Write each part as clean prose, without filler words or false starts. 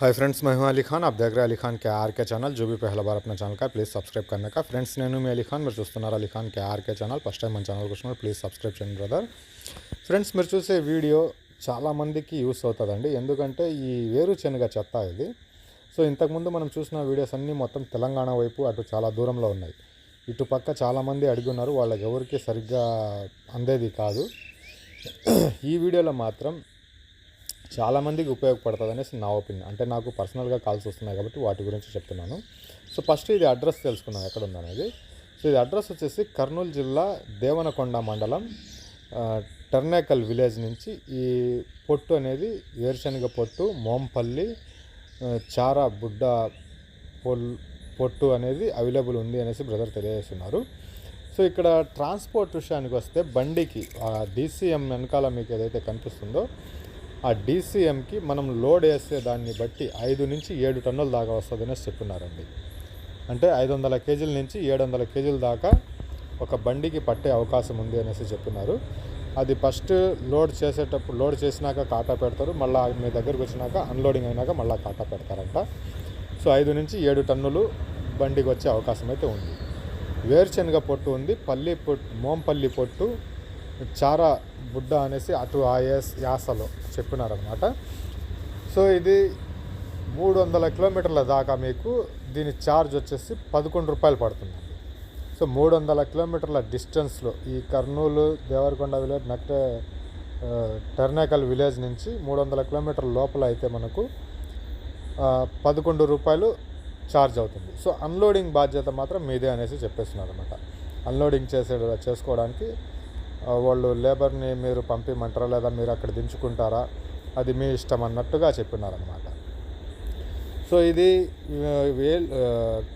Hi friends, मैं हूं अली खान। आप देख रहे हैं अली खान के आर के चैनल। जो भी पहला बार अपना ఛానల్ का प्लीज़ सब्सक्రైబ్ करने का। ఫ్రెండ్స్, నేను మీ అలీ ఖాన్, మీరు చూస్తున్నారు అలీ ఖాన్ के ఆర్ के ఛానల్। ఫస్ట్ టైం మన ఛానల్కి వచ్చినప్పుడు ప్లీజ్ సబ్స్క్రైబ్ చేయండి బ్రదర్. ఫ్రెండ్స్, మీరు చూసే వీడియో చాలామందికి యూస్ అవుతుందండి. ఎందుకంటే ఈ వేరుశనగ చెత్త ఇది. సో ఇంతకుముందు మనం చూసిన వీడియోస్ అన్నీ మొత్తం తెలంగాణ వైపు అటు చాలా దూరంలో ఉన్నాయి. ఇటు పక్క చాలామంది అడిగి ఉన్నారు, వాళ్ళకి ఎవరికి సరిగ్గా అందేది కాదు. ఈ వీడియోలో మాత్రం చాలామందికి ఉపయోగపడుతుంది అనేసి నా ఒపీనియన్. అంటే నాకు పర్సనల్గా కాల్స్ వస్తున్నాయి కాబట్టి వాటి గురించి చెప్తున్నాను. సో ఫస్ట్ ఇది అడ్రస్ తెలుసుకుందాం ఎక్కడ ఉందనేది. సో ఇది అడ్రస్ వచ్చేసి కర్నూలు జిల్లా దేవనకొండ మండలం టర్నేకల్ విలేజ్ నుంచి ఈ పొట్టు అనేది వేరుశనగ పొట్టు, మోంపల్లి, చారా బుడ్డ పొట్టు అనేది అవైలబుల్ ఉంది అనేసి బ్రదర్ తెలియజేస్తున్నారు. సో ఇక్కడ ట్రాన్స్పోర్ట్ విషయానికి వస్తే బండికి డీసీఎం వెనకాల మీకు ఏదైతే కనిపిస్తుందో ఆ డీసీఎంకి మనం లోడ్ వేసే దాన్ని బట్టి 5 నుంచి 7 టన్నుల దాకా వస్తుంది అనేసి చెప్తున్నారండి. అంటే 500 కేజీల నుంచి 700 కేజీల దాకా ఒక బండికి పట్టే అవకాశం ఉంది అనేసి చెప్తున్నారు. అది ఫస్ట్ లోడ్ చేసినాక కాటా పెడతారు, మళ్ళీ మీ దగ్గరికి వచ్చినాక అన్లోడింగ్ అయినాక మళ్ళీ కాటా పెడతారంట. సో 5 నుంచి 7 టన్నులు బండికి వచ్చే అవకాశం అయితే ఉంది. వేరుశనగ పొట్టు ఉంది, మోంపల్లి పొట్టు, చారా బుడ్డ అనేసి అటు యాసలో చెప్పినారనమాట. సో ఇది 300 కిలోమీటర్ల దాకా మీకు దీని ఛార్జ్ వచ్చేసి 11 రూపాయలు పడుతుందండి. సో 300 కిలోమీటర్ల డిస్టెన్స్లో ఈ కర్నూలు దేవరకొండ విలేజ్ టర్నేకల్ విలేజ్ నుంచి 300 కిలోమీటర్ల లోపల అయితే మనకు 11 రూపాయలు ఛార్జ్ అవుతుంది. సో అన్లోడింగ్ బాధ్యత మాత్రం మీదే అనేసి చెప్పేస్తున్నారు అనమాట. అన్లోడింగ్ చేసుకోవడానికి వాళ్ళు లేబర్ని మీరు పంపిమంటారా లేదా మీరు అక్కడ దించుకుంటారా, అది మీ ఇష్టం అన్నట్టుగా చెప్పినారనమాట. సో ఇది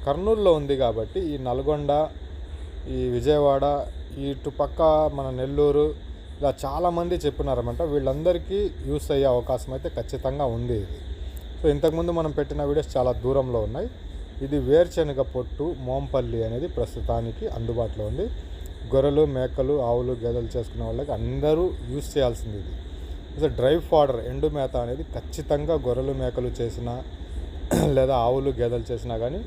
కర్నూలులో ఉంది కాబట్టి ఈ నల్గొండ, ఈ విజయవాడ, ఇటు పక్క మన నెల్లూరు ఇలా చాలామంది చెప్పినారనమాట. వీళ్ళందరికీ యూస్ అయ్యే అవకాశం అయితే ఖచ్చితంగా ఉంది ఇది. సో ఇంతకుముందు మనం పెట్టిన వీడియోస్ చాలా దూరంలో ఉన్నాయి. ఇది వేరుశనగ పొట్టు మోంపల్లి అనేది ప్రస్తుతానికి అందుబాటులో ఉంది. గొర్రెలు, మేకలు, ఆవులు, గేదెలు చేసుకునే వాళ్ళకి అందరూ యూస్ చేయాల్సింది ఇది. సో డ్రై ఫాడర్, ఎండు మేత అనేది ఖచ్చితంగా గొర్రెలు, మేకలు చేసినా లేదా ఆవులు, గేదెలు చేసినా కానీ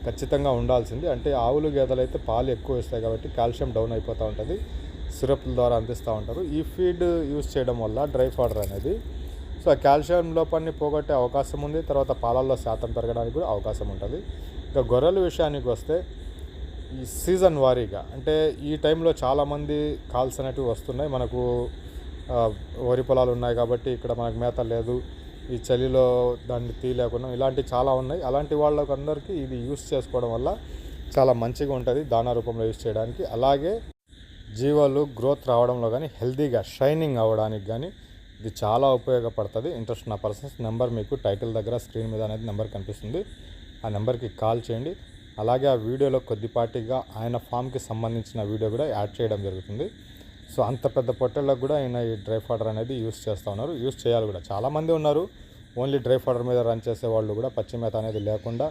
ఖచ్చితంగా ఉండాల్సింది. అంటే ఆవులు, గేదెలు అయితే పాలు ఎక్కువ ఇస్తాయి కాబట్టి కాల్షియం డౌన్ అయిపోతూ ఉంటుంది, సిరప్ల ద్వారా అందిస్తూ ఉంటారు. ఈ ఫీడ్ యూస్ చేయడం వల్ల డ్రై ఫాడర్ అనేది సో ఆ కాల్షియం లోపాన్ని పోగొట్టే అవకాశం ఉంది. తర్వాత పాలల్లో శాతం పెరగడానికి కూడా అవకాశం ఉంటుంది. ఇంకా గొర్రెల విషయానికి వస్తే ఈ సీజన్ వారీగా అంటే ఈ టైంలో చాలామంది కాల్స్ అనేటివి వస్తున్నాయి. మనకు వరి పొలాలు ఉన్నాయి కాబట్టి ఇక్కడ మనకు మేత లేదు, ఈ చలిలో దాన్ని తీయలేకుండా ఇలాంటివి చాలా ఉన్నాయి. అలాంటి వాళ్ళకి అందరికీ ఇది యూస్ చేసుకోవడం వల్ల చాలా మంచిగా ఉంటుంది దానా రూపంలో యూస్ చేయడానికి. అలాగే జీవాలు గ్రోత్ రావడంలో కానీ హెల్తీగా షైనింగ్ అవ్వడానికి కానీ ఇది చాలా ఉపయోగపడుతుంది. ఇంట్రెస్ట్ ఉన్న పర్సన్స్ నెంబర్ మీకు టైటిల్ దగ్గర స్క్రీన్ మీద అనేది నెంబర్ కనిపిస్తుంది, ఆ నెంబర్కి కాల్ చేయండి. అలాగే ఆ వీడియోలో కొద్దిపాటిగా ఆయన ఫామ్కి సంబంధించిన వీడియో కూడా యాడ్ చేయడం జరుగుతుంది. సో అంత పెద్ద పొట్టేళ్ళకు కూడా ఆయన ఈ డ్రై ఫాడర్ అనేది యూస్ చేస్తూ ఉన్నారు, యూస్ చేయాలి కూడా. చాలామంది ఉన్నారు ఓన్లీ డ్రై ఫాడర్ మీద రన్ చేసే వాళ్ళు కూడా, పచ్చి మేత అనేది లేకుండా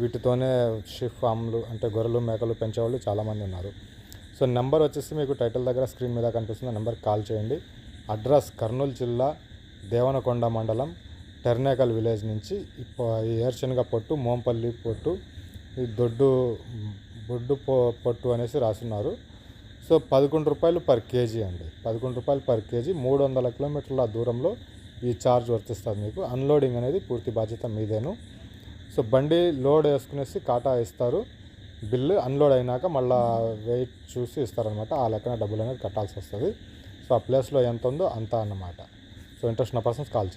వీటితోనే షిఫ్ ఫామ్లు అంటే గొర్రెలు, మేకలు పెంచేవాళ్ళు చాలామంది ఉన్నారు. సో నెంబర్ వచ్చేసి మీకు టైటిల్ దగ్గర స్క్రీన్ మీద కనిపిస్తుంది, నెంబర్కి కాల్ చేయండి. అడ్రస్ కర్నూలు జిల్లా దేవనకొండ మండలం టర్నేకల్ విలేజ్ నుంచి ఈ వేరుశనగ పొట్టు, మోంపల్లి పొట్టు, ఈ బొడ్డు పొట్టు అనేసి రాస్తున్నారు. సో 11 రూపాయలు పర్ కేజీ అండి, 11 రూపాయలు పర్ కేజీ. 300 కిలోమీటర్ల దూరంలో ఈ ఛార్జ్ వర్తిస్తుంది మీకు. అన్లోడింగ్ అనేది పూర్తి బాధ్యత మీదేను. సో బండి లోడ్ వేసుకునేసి కాటా ఇస్తారు, బిల్లు అన్లోడ్ అయినాక మళ్ళీ వెయిట్ చూసి ఇస్తారనమాట. ఆ లెక్కన డబ్బులు అనేది కట్టాల్సి వస్తుంది. సో ఆ ప్లేస్లో ఎంత ఉందో అంత అన్నమాట. సో ఇంట్రెస్ట్ ఉన్న పర్సన్స్ కాల్ చేయండి.